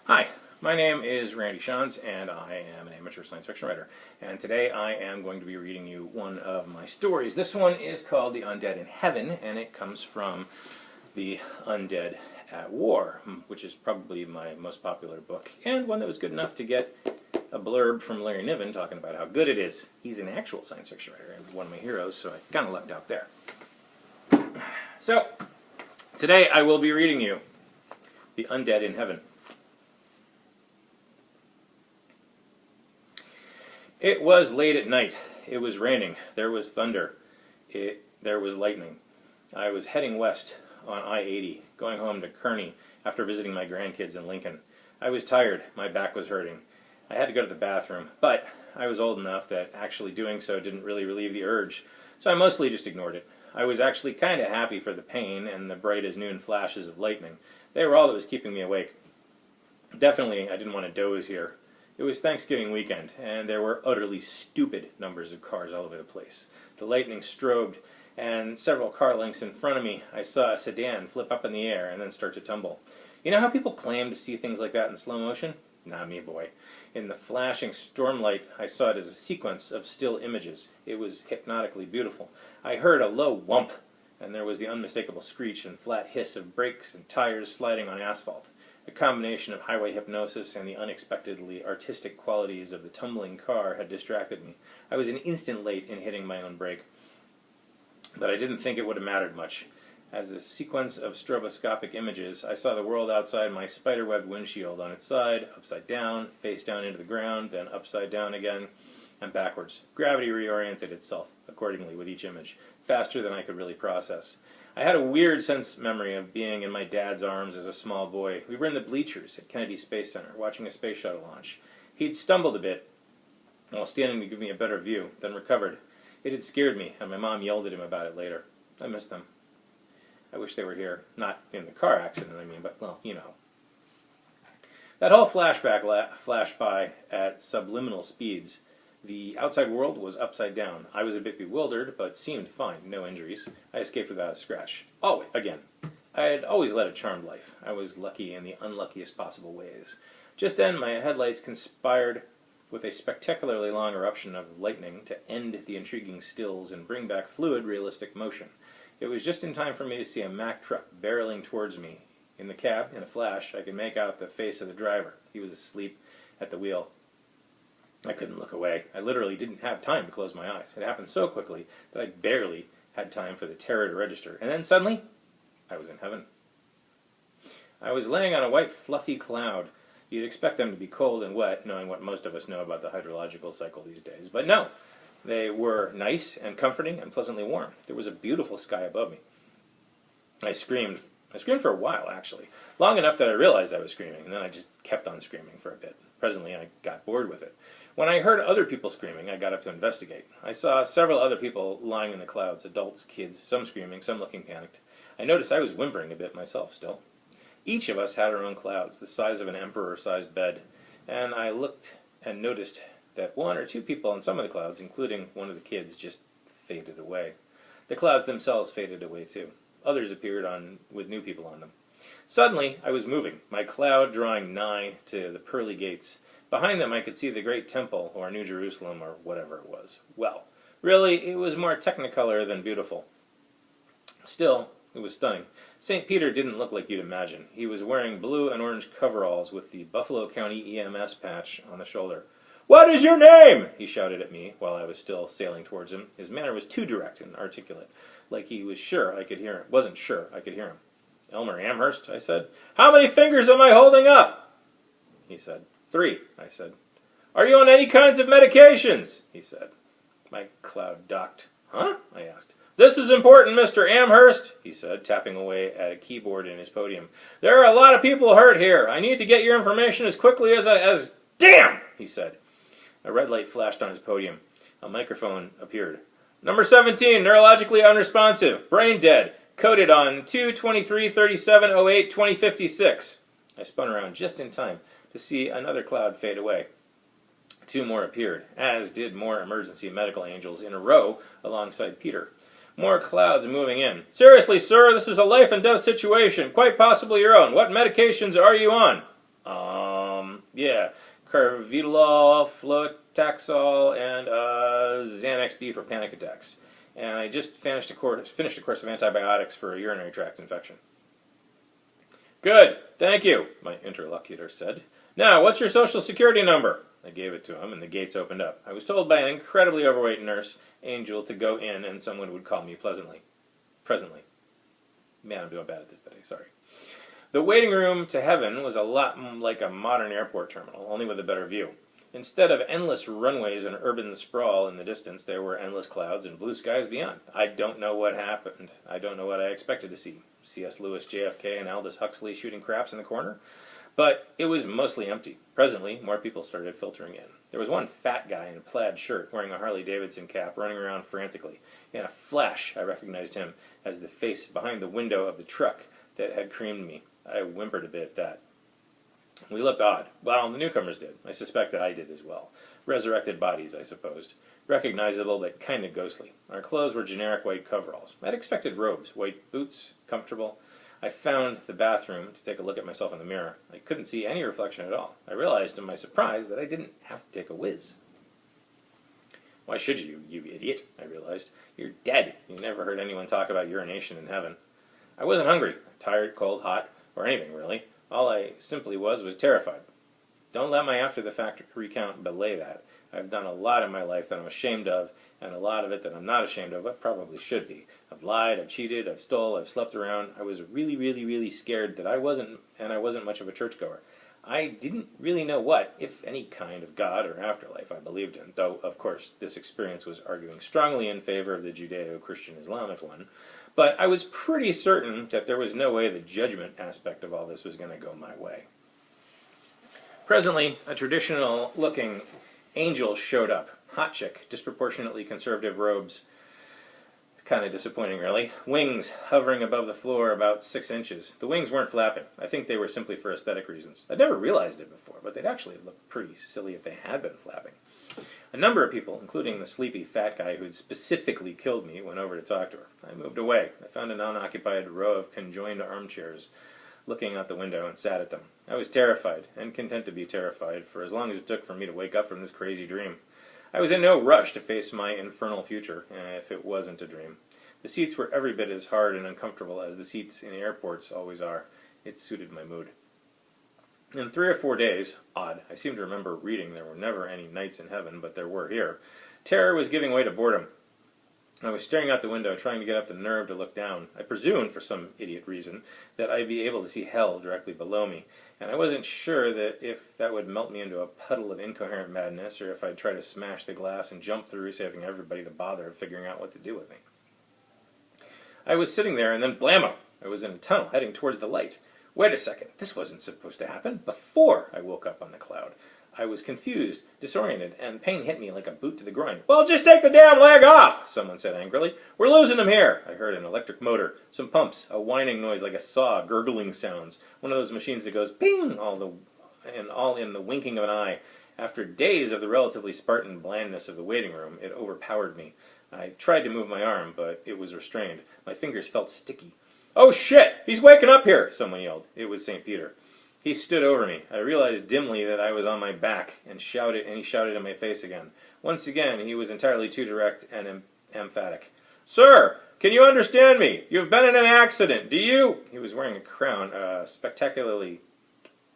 Hi, my name is Randall Schanze, and I am an amateur science fiction writer. And today I am going to be reading you one of my stories. This one is called The Undead in Heaven, and it comes from the Undead at War, which is probably my most popular book, and one that was good enough to get a blurb from Larry Niven talking about how good it is. He's an actual science fiction writer and one of my heroes, so I kind of lucked out there. So, today I will be reading you The Undead in Heaven. It was late at night. It was raining. There was thunder. There was lightning. I was heading west on I-80, going home to Kearney after visiting my grandkids in Lincoln. I was tired. My back was hurting. I had to go to the bathroom, but I was old enough that actually doing so didn't really relieve the urge, so I mostly just ignored it. I was actually kind of happy for the pain and the bright as noon flashes of lightning. They were all that was keeping me awake. Definitely, I didn't want to doze here. It was Thanksgiving weekend, and there were utterly stupid numbers of cars all over the place. The lightning strobed, and several car lengths in front of me, I saw a sedan flip up in the air and then start to tumble. You know how people claim to see things like that in slow motion? Not me, boy. In the flashing stormlight, I saw it as a sequence of still images. It was hypnotically beautiful. I heard a low whump, and there was the unmistakable screech and flat hiss of brakes and tires sliding on asphalt. The combination of highway hypnosis and the unexpectedly artistic qualities of the tumbling car had distracted me. I was an instant late in hitting my own brake, but I didn't think it would have mattered much. As a sequence of stroboscopic images, I saw the world outside my spiderweb windshield on its side, upside down, face down into the ground, then upside down again, and backwards. Gravity reoriented itself accordingly with each image, faster than I could really process. I had a weird sense memory of being in my dad's arms as a small boy. We were in the bleachers at Kennedy Space Center, watching a space shuttle launch. He'd stumbled a bit while standing to give me a better view, then recovered. It had scared me, and my mom yelled at him about it later. I missed them. I wish they were here. Not in the car accident, I mean, but, well, you know. That whole flashback flashed by at subliminal speeds. The outside world was upside down. I was a bit bewildered, but seemed fine. No injuries. I escaped without a scratch. Oh, again. I had always led a charmed life. I was lucky in the unluckiest possible ways. Just then, my headlights conspired with a spectacularly long eruption of lightning to end the intriguing stills and bring back fluid, realistic motion. It was just in time for me to see a Mack truck barreling towards me. In the cab, in a flash, I could make out the face of the driver. He was asleep at the wheel. I couldn't look away. I literally didn't have time to close my eyes. It happened so quickly that I barely had time for the terror to register. And then suddenly, I was in heaven. I was laying on a white fluffy cloud. You'd expect them to be cold and wet, knowing what most of us know about the hydrological cycle these days. But no, they were nice and comforting and pleasantly warm. There was a beautiful sky above me. I screamed for a while, actually. Long enough that I realized I was screaming, and then I just kept on screaming for a bit. Presently, I got bored with it. When I heard other people screaming, I got up to investigate. I saw several other people lying in the clouds, adults, kids, some screaming, some looking panicked. I noticed I was whimpering a bit myself still. Each of us had our own clouds, the size of an emperor-sized bed, and I looked and noticed that one or two people on some of the clouds, including one of the kids, just faded away. The clouds themselves faded away too. Others appeared with new people on them. Suddenly, I was moving, my cloud drawing nigh to the pearly gates. Behind them I could see the great temple, or New Jerusalem, or whatever it was. Well, really, it was more technicolor than beautiful. Still, it was stunning. St. Peter didn't look like you'd imagine. He was wearing blue and orange coveralls with the Buffalo County EMS patch on the shoulder. "What is your name?" he shouted at me while I was still sailing towards him. His manner was too direct and articulate, like he was sure I could hear him. Wasn't sure I could hear him. "Elmer Amherst," I said. "How many fingers am I holding up?" He said. "3, I said. "Are you on any kinds of medications?" he said. My cloud docked. "Huh?" I asked. "This is important, Mr. Amherst," he said, tapping away at a keyboard in his podium. "There are a lot of people hurt here. I need to get your information as quickly as... Damn!" he said. A red light flashed on his podium. A microphone appeared. "Number 17, neurologically unresponsive, brain dead, coded on 2/23/37/08/2056. I spun around just in time to see another cloud fade away. 2 more appeared, as did more emergency medical angels in a row alongside Peter. More clouds moving in. "Seriously, sir, this is a life and death situation, quite possibly your own. What medications are you on?" Yeah, Carvedilol, Flotaxol, and Xanax B for panic attacks. And I just finished a course of antibiotics for a urinary tract infection. Good, thank you, my interlocutor said. Now, what's your social security number? I gave it to him, and the gates opened up. I was told by an incredibly overweight nurse, Angel, to go in, and someone would call me presently. Man, I'm doing bad at this today, sorry. The waiting room to heaven was a lot like a modern airport terminal, only with a better view. Instead of endless runways and urban sprawl in the distance, there were endless clouds and blue skies beyond. I don't know what happened. I don't know what I expected to see. C.S. Lewis, JFK, and Aldous Huxley shooting craps in the corner. But it was mostly empty. Presently, more people started filtering in. There was one fat guy in a plaid shirt wearing a Harley-Davidson cap running around frantically. In a flash, I recognized him as the face behind the window of the truck that had creamed me. I whimpered a bit at that. We looked odd. Well, the newcomers did. I suspect that I did as well. Resurrected bodies, I supposed. Recognizable, but kind of ghostly. Our clothes were generic white coveralls. I'd expected robes, white boots, comfortable. I found the bathroom to take a look at myself in the mirror. I couldn't see any reflection at all. I realized to my surprise that I didn't have to take a whiz. Why should you, you idiot? I realized. You're dead. You never heard anyone talk about urination in heaven. I wasn't hungry, tired, cold, hot, or anything really. All I simply was terrified. Don't let my after-the-fact recount belay that. I've done a lot in my life that I'm ashamed of, and a lot of it that I'm not ashamed of, but probably should be. I've lied, I've cheated, I've stole, I've slept around. I was really scared that I wasn't much of a churchgoer. I didn't really know what, if any kind of God or afterlife I believed in, though, of course, this experience was arguing strongly in favor of the Judeo-Christian Islamic one. But I was pretty certain that there was no way the judgment aspect of all this was going to go my way. Presently, a traditional-looking angel showed up. Hot chick, disproportionately conservative robes. Kind of disappointing, really. Wings hovering above the floor about 6 inches. The wings weren't flapping. I think they were simply for aesthetic reasons. I'd never realized it before, but they'd actually look pretty silly if they had been flapping. A number of people, including the sleepy fat guy who'd specifically killed me, went over to talk to her. I moved away. I found an unoccupied row of conjoined armchairs looking out the window and sat at them. I was terrified, and content to be terrified, for as long as it took for me to wake up from this crazy dream. I was in no rush to face my infernal future, if it wasn't a dream. The seats were every bit as hard and uncomfortable as the seats in airports always are. It suited my mood. In 3 or 4 days, odd, I seem to remember reading there were never any nights in heaven, but there were here, terror was giving way to boredom. I was staring out the window, trying to get up the nerve to look down. I presumed, for some idiot reason, that I'd be able to see hell directly below me, and I wasn't sure that if that would melt me into a puddle of incoherent madness, or if I'd try to smash the glass and jump through, saving everybody the bother of figuring out what to do with me. I was sitting there, and then blammo! I was in a tunnel, heading towards the light. Wait a second, this wasn't supposed to happen. Before I woke up on the cloud, I was confused, disoriented, and pain hit me like a boot to the groin. Well, just take the damn leg off, someone said angrily. We're losing them here. I heard an electric motor, some pumps, a whining noise like a saw, gurgling sounds. One of those machines that goes ping, all in the winking of an eye. After days of the relatively Spartan blandness of the waiting room, it overpowered me. I tried to move my arm, but it was restrained. My fingers felt sticky. Oh shit! He's waking up here! Someone yelled. It was St. Peter. He stood over me. I realized dimly that I was on my back, and he shouted in my face again. Once again, he was entirely too direct and emphatic. Sir, can you understand me? You've been in an accident, do you? He was wearing a crown, a spectacularly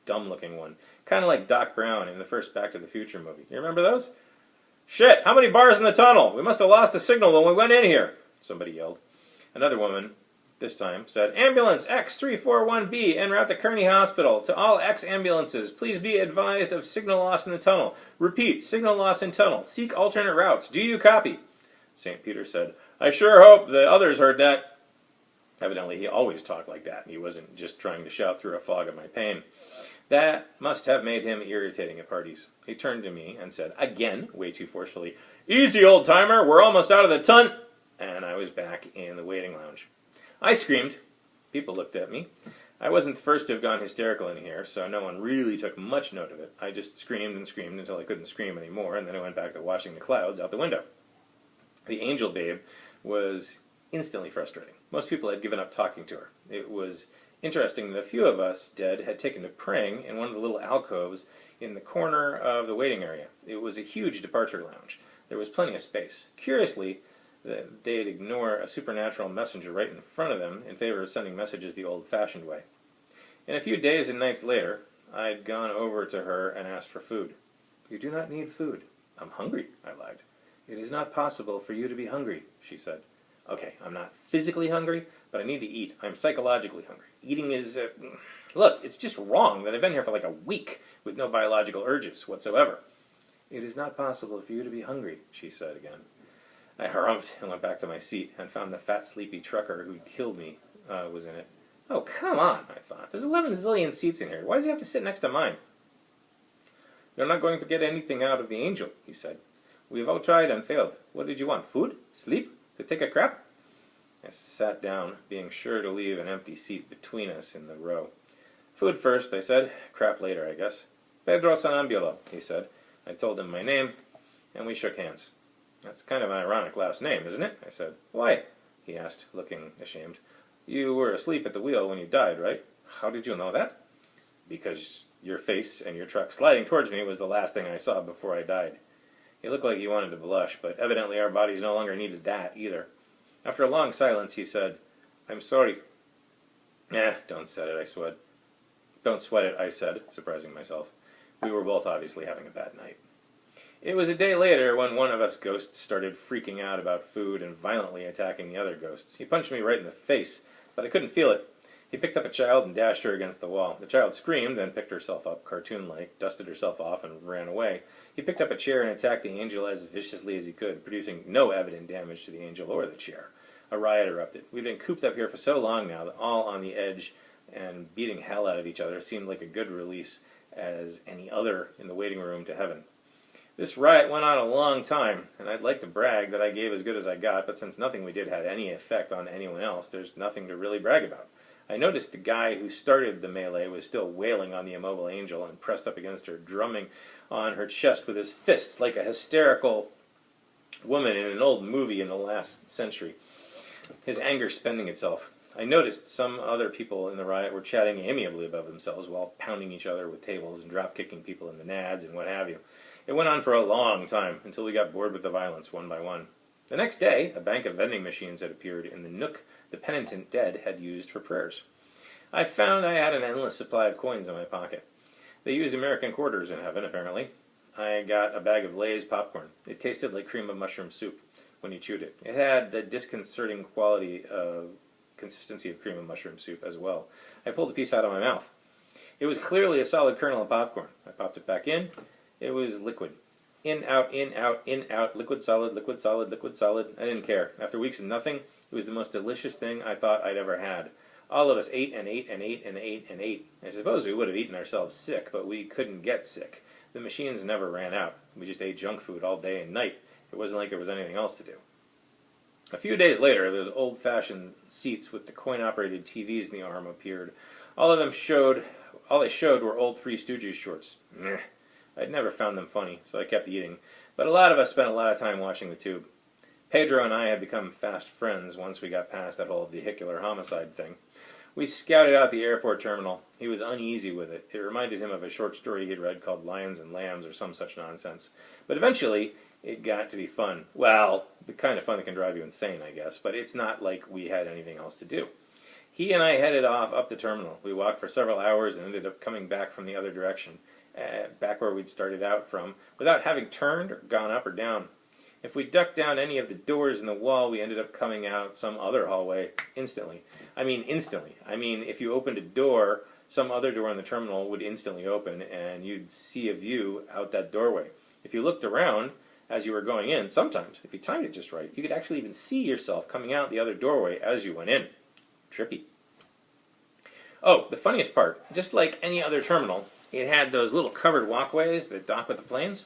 dumb-looking one. Kind of like Doc Brown in the first Back to the Future movie. You remember those? Shit, how many bars in the tunnel? We must have lost the signal when we went in here, somebody yelled. Another woman, this time, said, Ambulance X341B en route to Kearney Hospital. To all X ambulances, please be advised of signal loss in the tunnel. Repeat, signal loss in tunnel. Seek alternate routes. Do you copy? St. Peter said, I sure hope the others heard that. Evidently, he always talked like that. He wasn't just trying to shout through a fog of my pain. That must have made him irritating at parties. He turned to me and said, again, way too forcefully, Easy, old-timer, we're almost out of the tun... And I was back in the waiting lounge. I screamed. People looked at me. I wasn't the first to have gone hysterical in here, so no one really took much note of it. I just screamed and screamed until I couldn't scream anymore, and then I went back to watching the clouds out the window. The angel babe was instantly frustrating. Most people had given up talking to her. It was Interesting that a few of us dead had taken to praying in one of the little alcoves in the corner of the waiting area. It was a huge departure lounge. There was plenty of space. Curiously, they'd ignore a supernatural messenger right in front of them in favor of sending messages the old-fashioned way. And a few days and nights later, I'd gone over to her and asked for food. "You do not need food." "I'm hungry," I lied. "It is not possible for you to be hungry," she said. "Okay, I'm not physically hungry, but I need to eat. I'm psychologically hungry. Eating is... Look, it's just wrong that I've been here for like a week with no biological urges whatsoever." "It is not possible for you to be hungry," she said again. I harumphed and went back to my seat and found the fat, sleepy trucker who'd killed me was in it. "Oh, come on," I thought. "There's 11 zillion seats in here. Why does he have to sit next to mine?" "You're not going to get anything out of the angel," he said. "We've all tried and failed. What did you want? Food? Sleep? To take a crap?" I sat down, being sure to leave an empty seat between us in the row. "Food first," I said. "Crap later, I guess." "Pedro Sanambulo," he said. I told him my name, and we shook hands. "That's kind of an ironic last name, isn't it?" I said. "Why?" he asked, looking ashamed. "You were asleep at the wheel when you died, right?" "How did you know that?" "Because your face and your truck sliding towards me was the last thing I saw before I died." He looked like he wanted to blush, but evidently our bodies no longer needed that either. After a long silence, he said, "I'm sorry." Don't sweat it, I said. "Don't sweat it," I said, surprising myself. We were both obviously having a bad night. It was a day later when one of us ghosts started freaking out about food and violently attacking the other ghosts. He punched me right in the face, but I couldn't feel it. He picked up a child and dashed her against the wall. The child screamed, then picked herself up, cartoon-like, dusted herself off, and ran away. He picked up a chair and attacked the angel as viciously as he could, producing no evident damage to the angel or the chair. A riot erupted. We'd been cooped up here for so long now that all on the edge and beating hell out of each other seemed like a good release as any other in the waiting room to heaven. This riot went on a long time, and I'd like to brag that I gave as good as I got, but since nothing we did had any effect on anyone else, there's nothing to really brag about. I noticed the guy who started the melee was still wailing on the immobile angel and pressed up against her, drumming on her chest with his fists like a hysterical woman in an old movie in the last century, his anger spending itself. I noticed some other people in the riot were chatting amiably above themselves while pounding each other with tables and drop-kicking people in the nads and what have you. It went on for a long time, until we got bored with the violence one by one. The next day, a bank of vending machines had appeared in the nook the penitent dead had used for prayers. I found I had an endless supply of coins in my pocket. They used American quarters in heaven, apparently. I got a bag of Lay's popcorn. It tasted like cream of mushroom soup when you chewed it. It had the disconcerting consistency of cream of mushroom soup as well. I pulled a piece out of my mouth. It was clearly a solid kernel of popcorn. I popped it back in. It was liquid. In, out, liquid, solid, liquid, solid, liquid, solid. I didn't care. After weeks of nothing, it was the most delicious thing I thought I'd ever had. All of us ate and ate and ate and ate and ate. I suppose we would have eaten ourselves sick, but we couldn't get sick. The machines never ran out. We just ate junk food all day and night. It wasn't like there was anything else to do. A few days later, those old-fashioned seats with the coin-operated TVs in the arm appeared. All they showed were old Three Stooges shorts. Meh. I'd never found them funny, so I kept eating. But a lot of us spent a lot of time watching the tube. Pedro and I had become fast friends once we got past that whole vehicular homicide thing. We scouted out the airport terminal. He was uneasy with it. It reminded him of a short story he'd read called Lions and Lambs or some such nonsense. But eventually, it got to be fun. Well, the kind of fun that can drive you insane, I guess, but it's not like we had anything else to do. He and I headed off up the terminal. We walked for several hours and ended up coming back from the other direction, back where we'd started out from, without having turned or gone up or down. If we ducked down any of the doors in the wall, we ended up coming out some other hallway instantly. I mean, if you opened a door, some other door in the terminal would instantly open, and you'd see a view out that doorway. If you looked around as you were going in, sometimes, if you timed it just right, you could actually even see yourself coming out the other doorway as you went in. Trippy. Oh, the funniest part, just like any other terminal, it had those little covered walkways that dock with the planes.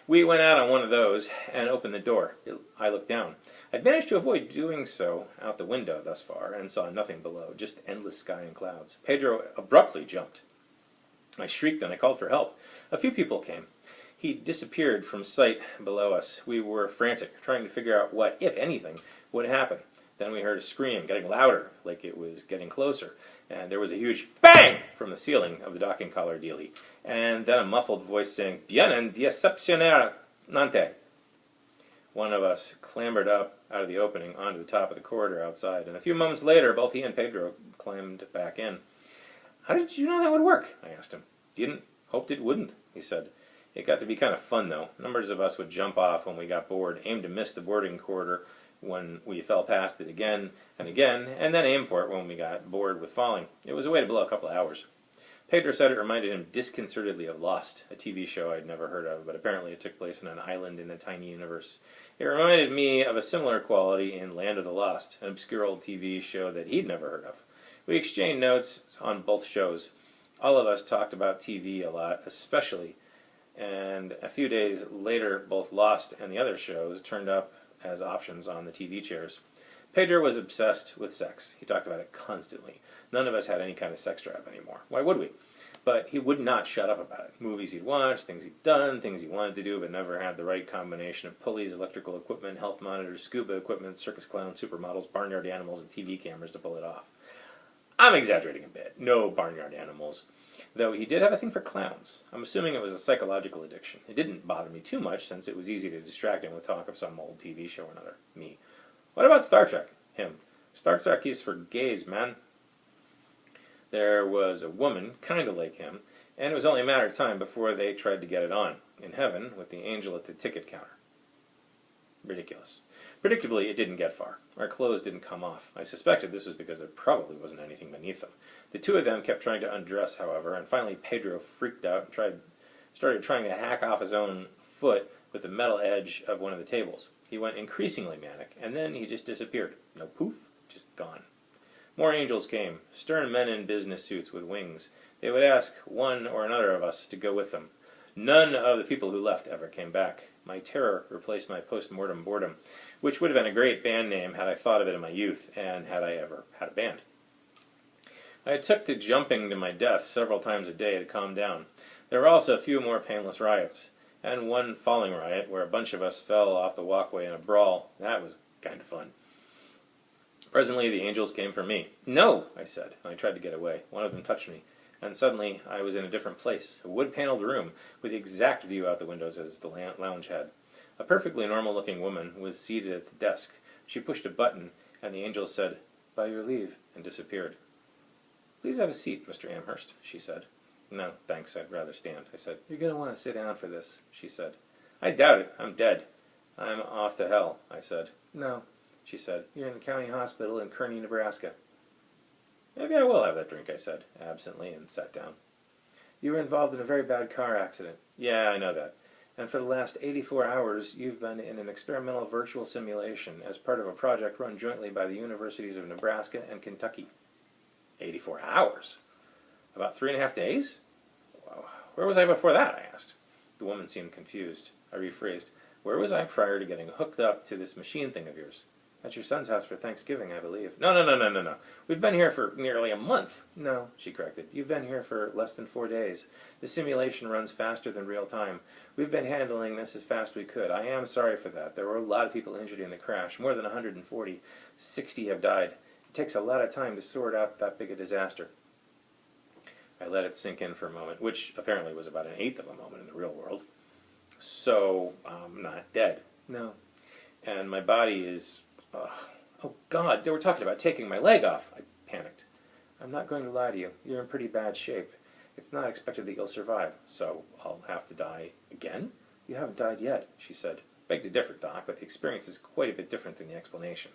We went out on one of those and opened the door. I looked down. I'd managed to avoid doing so out the window thus far and saw nothing below, just endless sky and clouds. Pedro abruptly jumped. I shrieked and I called for help. A few people came. He disappeared from sight below us. We were frantic, trying to figure out what, if anything, would happen. Then we heard a scream, getting louder, like it was getting closer. And there was a huge bang from the ceiling of the docking collar dealie. And then a muffled voice saying, "Bien decepcionante." One of us clambered up out of the opening onto the top of the corridor outside, and a few moments later, both he and Pedro climbed back in. "How did you know that would work?" I asked him. "Didn't. Hoped it wouldn't," he said. "It got to be kind of fun, though. Numbers of us would jump off when we got bored, aim to miss the boarding corridor when we fell past it again, and then aim for it when we got bored with falling. It was a way to blow a couple of hours." Pedro said it reminded him disconcertedly of Lost, a TV show I'd never heard of, but apparently it took place on an island in a tiny universe. It reminded me of a similar quality in Land of the Lost, an obscure old TV show that he'd never heard of. We exchanged notes on both shows. All of us talked about TV a lot, especially, and a few days later both Lost and the other shows turned up as options on the TV chairs. Pedro was obsessed with sex. He talked about it constantly. None of us had any kind of sex drive anymore. Why would we? But he would not shut up about it. Movies he'd watched, things he'd done, things he wanted to do but never had the right combination of pulleys, electrical equipment, health monitors, scuba equipment, circus clowns, supermodels, barnyard animals, and TV cameras to pull it off. I'm exaggerating a bit. No barnyard animals. Though he did have a thing for clowns. I'm assuming it was a psychological addiction. It didn't bother me too much, since it was easy to distract him with talk of some old TV show or another. Me. "What about Star Trek?" Him. "Star Trek is for gays, man." There was a woman, kind of like him, and it was only a matter of time before they tried to get it on. In heaven, with the angel at the ticket counter. Ridiculous. Predictably, it didn't get far. Our clothes didn't come off. I suspected this was because there probably wasn't anything beneath them. The two of them kept trying to undress, however, and finally Pedro freaked out and started trying to hack off his own foot with the metal edge of one of the tables. He went increasingly manic, and then he just disappeared. No poof, just gone. More angels came, stern men in business suits with wings. They would ask one or another of us to go with them. None of the people who left ever came back. My terror replaced my post-mortem boredom, which would have been a great band name had I thought of it in my youth, and had I ever had a band. I took to jumping to my death several times a day to calm down. There were also a few more painless riots, and one falling riot where a bunch of us fell off the walkway in a brawl. That was kind of fun. Presently the angels came for me. "No," I said, and I tried to get away. One of them touched me, and suddenly I was in a different place, a wood-paneled room with the exact view out the windows as the lounge had. A perfectly normal-looking woman was seated at the desk. She pushed a button, and the angel said, "By your leave," and disappeared. "Please have a seat, Mr. Amherst," she said. "No, thanks, I'd rather stand," I said. "You're going to want to sit down for this," she said. "I doubt it. I'm dead." "I'm off to hell," I said. "No," she said. "You're in the county hospital in Kearney, Nebraska." "Maybe I will have that drink," I said, absently, and sat down. "You were involved in a very bad car accident." "Yeah, I know that." "And for the last 84 hours, you've been in an experimental virtual simulation as part of a project run jointly by the Universities of Nebraska and Kentucky." 84 hours? About 3.5 days? Where was I before that? I asked. The woman seemed confused. I rephrased. "Where was I prior to getting hooked up to this machine thing of yours?" "At your son's house for Thanksgiving, I believe." No. We've been here for nearly a month." "No," she corrected. "You've been here for less than 4 days. The simulation runs faster than real time. We've been handling this as fast as we could. I am sorry for that. There were a lot of people injured in the crash. More than 140. 60 have died. It takes a lot of time to sort out that big a disaster." I let it sink in for a moment, which apparently was about 1/8 of a moment in the real world. "So, I'm not dead." "No. And my body is... oh, God, they were talking about taking my leg off." I panicked. "I'm not going to lie to you. You're in pretty bad shape. It's not expected that you'll survive." "So, I'll have to die again?" "You haven't died yet," she said. "Beg to differ, Doc, but the experience is quite a bit different than the explanation."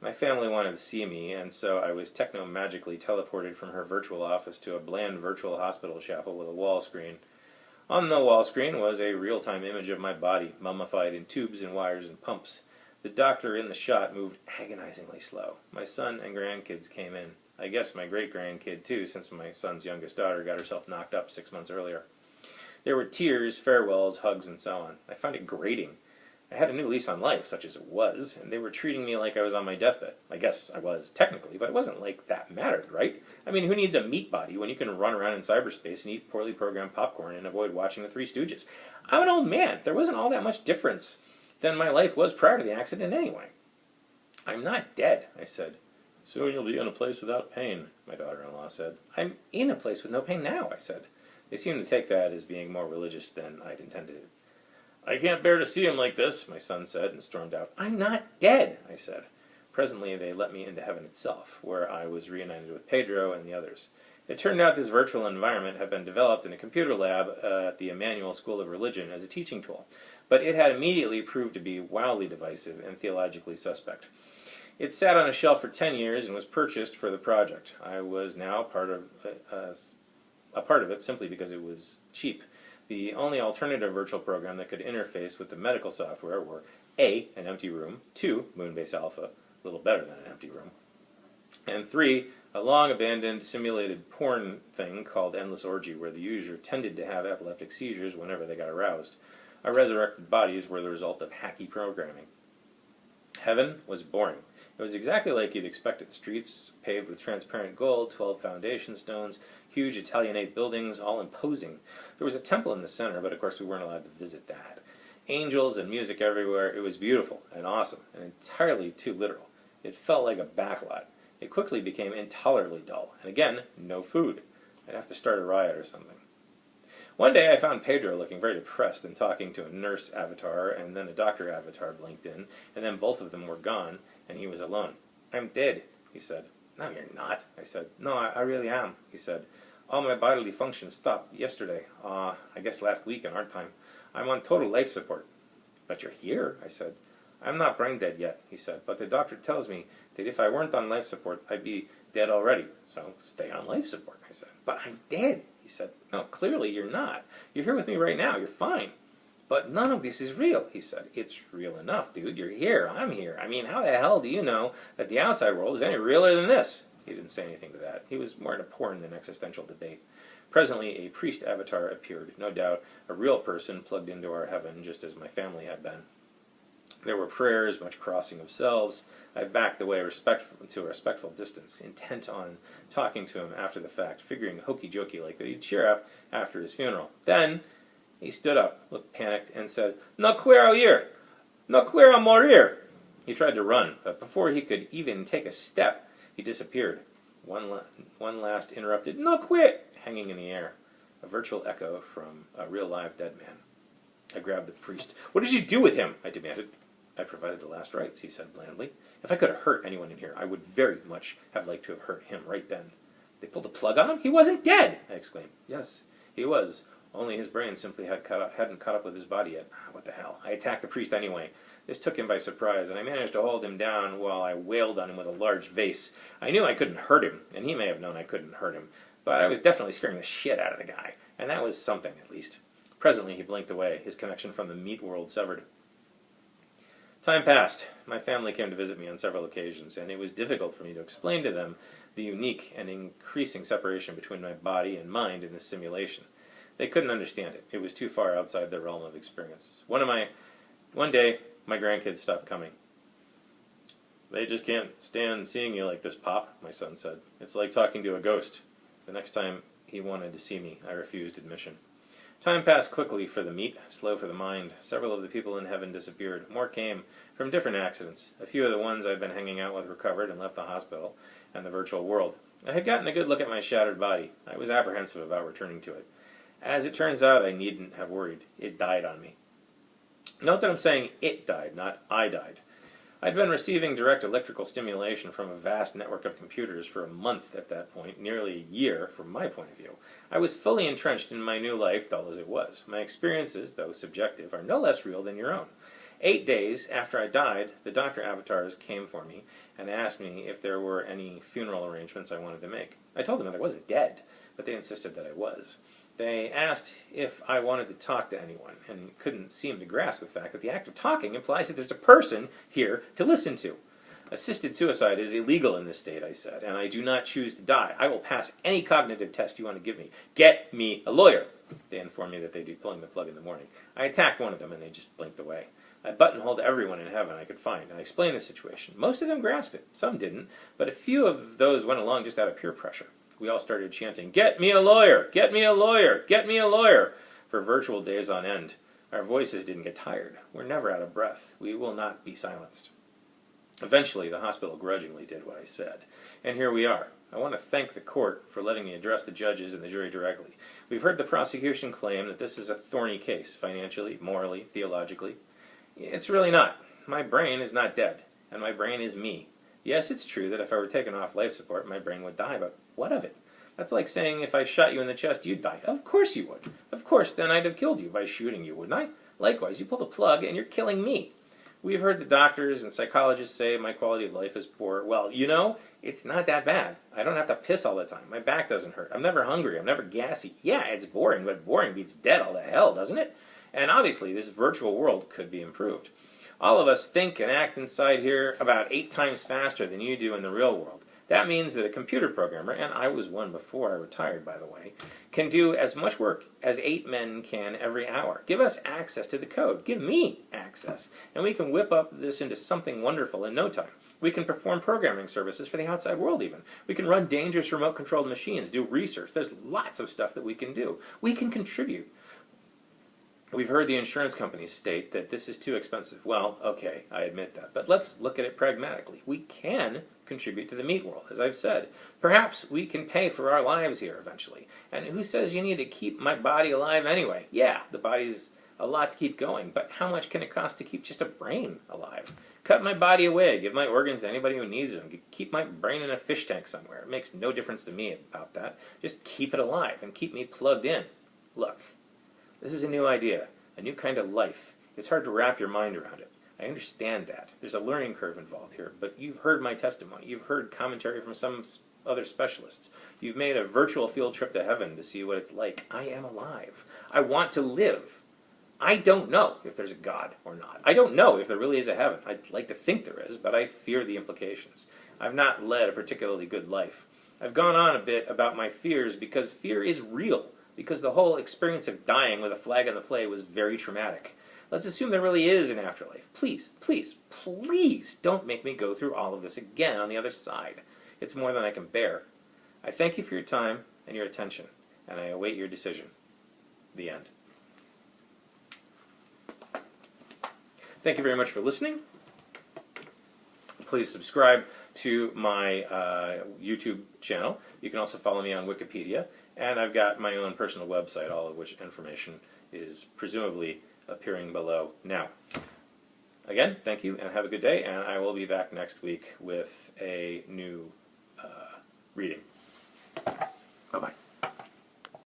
My family wanted to see me, and so I was techno-magically teleported from her virtual office to a bland virtual hospital chapel with a wall screen. On the wall screen was a real-time image of my body, mummified in tubes and wires and pumps. The doctor in the shot moved agonizingly slow. My son and grandkids came in. I guess my great-grandkid, too, since my son's youngest daughter got herself knocked up 6 months earlier. There were tears, farewells, hugs, and so on. I found it grating. I had a new lease on life, such as it was, and they were treating me like I was on my deathbed. I guess I was, technically, but it wasn't like that mattered, right? I mean, who needs a meat body when you can run around in cyberspace and eat poorly programmed popcorn and avoid watching the Three Stooges? I'm an old man. There wasn't all that much difference than my life was prior to the accident anyway. I'm not dead, I said. Soon you'll be in a place without pain, my daughter-in-law said. I'm in a place with no pain now, I said. They seemed to take that as being more religious than I'd intended. I can't bear to see him like this, my son said, and stormed out. I'm not dead, I said. Presently they let me into heaven itself, where I was reunited with Pedro and the others. It turned out this virtual environment had been developed in a computer lab at the Emmanuel School of Religion as a teaching tool, but it had immediately proved to be wildly divisive and theologically suspect. It sat on a shelf for 10 years and was purchased for the project. I was now a part of it simply because it was cheap. The only alternative virtual program that could interface with the medical software were A, an empty room, 2, Moonbase Alpha, a little better than an empty room, and 3, a long-abandoned simulated porn thing called Endless Orgy, where the user tended to have epileptic seizures whenever they got aroused. Our resurrected bodies were the result of hacky programming. Heaven was boring. It was exactly like you'd expect it. Streets paved with transparent gold, 12 foundation stones, huge Italianate buildings, all imposing. There was a temple in the center, but of course we weren't allowed to visit that. Angels and music everywhere. It was beautiful and awesome, and entirely too literal. It felt like a backlot. It quickly became intolerably dull, and again, no food. I'd have to start a riot or something. One day I found Pedro looking very depressed and talking to a nurse avatar, and then a doctor avatar blinked in, and then both of them were gone, and he was alone. I'm dead, he said. No, you're not, I said. No, I really am, he said. All my bodily functions stopped yesterday. I guess last week in our time. I'm on total life support. But you're here, I said. I'm not brain dead yet, he said, but the doctor tells me that if I weren't on life support, I'd be dead already. So stay on life support, I said. But I'm dead, he said. No, clearly you're not. You're here with me right now. You're fine. But none of this is real, he said. It's real enough, dude. You're here. I'm here. I mean, how the hell do you know that the outside world is any realer than this? He didn't say anything to that. He was more in a porn than existential debate. Presently, a priest avatar appeared. No doubt, a real person plugged into our heaven, just as my family had been. There were prayers, much crossing of selves. I backed away to a respectful distance, intent on talking to him after the fact, figuring hokey-jokey like that he'd cheer up after his funeral. Then he stood up, looked panicked, and said, No quiero ir! No quiero morir! He tried to run, but before he could even take a step, he disappeared. One last interrupted, No quit! Hanging in the air. A virtual echo from a real live dead man. I grabbed the priest. What did you do with him? I demanded. I provided the last rites, he said blandly. If I could have hurt anyone in here, I would very much have liked to have hurt him right then. They pulled a plug on him? He wasn't dead! I exclaimed. Yes, he was. Only his brain simply hadn't caught up with his body yet. What the hell? I attacked the priest anyway. This took him by surprise, and I managed to hold him down while I wailed on him with a large vase. I knew I couldn't hurt him, and he may have known I couldn't hurt him, but I was definitely scaring the shit out of the guy, and that was something, at least. Presently he blinked away, his connection from the meat world severed. Time passed. My family came to visit me on several occasions, and it was difficult for me to explain to them the unique and increasing separation between my body and mind in this simulation. They couldn't understand it. It was too far outside their realm of experience. One day, my grandkids stopped coming. They just can't stand seeing you like this, Pop, my son said. It's like talking to a ghost. The next time he wanted to see me, I refused admission. Time passed quickly for the meat, slow for the mind. Several of the people in heaven disappeared. More came from different accidents. A few of the ones I'd been hanging out with recovered and left the hospital and the virtual world. I had gotten a good look at my shattered body. I was apprehensive about returning to it. As it turns out, I needn't have worried. It died on me. Note that I'm saying it died, not I died. I'd been receiving direct electrical stimulation from a vast network of computers for a month at that point, nearly a year from my point of view. I was fully entrenched in my new life, dull as it was. My experiences, though subjective, are no less real than your own. 8 days after I died, the doctor avatars came for me and asked me if there were any funeral arrangements I wanted to make. I told them that I wasn't dead, but they insisted that I was. They asked if I wanted to talk to anyone, and couldn't seem to grasp the fact that the act of talking implies that there's a person here to listen to. Assisted suicide is illegal in this state, I said, and I do not choose to die. I will pass any cognitive test you want to give me. Get me a lawyer. They informed me that they'd be pulling the plug in the morning. I attacked one of them, and they just blinked away. I buttonholed everyone in heaven I could find, and I explained the situation. Most of them grasped it. Some didn't, but a few of those went along just out of pure pressure. We all started chanting, Get me a lawyer! Get me a lawyer! Get me a lawyer! For virtual days on end. Our voices didn't get tired. We're never out of breath. We will not be silenced. Eventually, the hospital grudgingly did what I said. And here we are. I want to thank the court for letting me address the judges and the jury directly. We've heard the prosecution claim that this is a thorny case, financially, morally, theologically. It's really not. My brain is not dead, and my brain is me. Yes, it's true that if I were taken off life support, my brain would die, but what of it? That's like saying if I shot you in the chest, you'd die. Of course you would. Of course, then I'd have killed you by shooting you, wouldn't I? Likewise, you pulled a plug, and you're killing me. We've heard the doctors and psychologists say my quality of life is poor. Well, you know, it's not that bad. I don't have to piss all the time. My back doesn't hurt. I'm never hungry. I'm never gassy. Yeah, it's boring, but boring beats dead all to hell, doesn't it? And obviously, this virtual world could be improved. All of us think and act inside here about 8 times faster than you do in the real world. That means that a computer programmer, and I was one before I retired, by the way, can do as much work as 8 men can every hour. Give us access to the code. Give me access. And we can whip up this into something wonderful in no time. We can perform programming services for the outside world even. We can run dangerous remote-controlled machines, do research. There's lots of stuff that we can do. We can contribute. We've heard the insurance companies state that this is too expensive. Well, okay, I admit that. But let's look at it pragmatically. We can contribute to the meat world, as I've said. Perhaps we can pay for our lives here eventually. And who says you need to keep my body alive anyway? Yeah, the body's a lot to keep going, but how much can it cost to keep just a brain alive? Cut my body away, give my organs to anybody who needs them, keep my brain in a fish tank somewhere. It makes no difference to me about that. Just keep it alive and keep me plugged in. Look. This is a new idea, a new kind of life. It's hard to wrap your mind around it. I understand that. There's a learning curve involved here, but you've heard my testimony. You've heard commentary from some other specialists. You've made a virtual field trip to heaven to see what it's like. I am alive. I want to live. I don't know if there's a God or not. I don't know if there really is a heaven. I'd like to think there is, but I fear the implications. I've not led a particularly good life. I've gone on a bit about my fears because fear is real. Because the whole experience of dying with a flag on the play was very traumatic. Let's assume there really is an afterlife. Please, please, please don't make me go through all of this again on the other side. It's more than I can bear. I thank you for your time and your attention, and I await your decision. The end. Thank you very much for listening. Please subscribe to my YouTube channel. You can also follow me on Wikipedia. And I've got my own personal website, all of which information is presumably appearing below now. Again, thank you and have a good day, and I will be back next week with a new reading.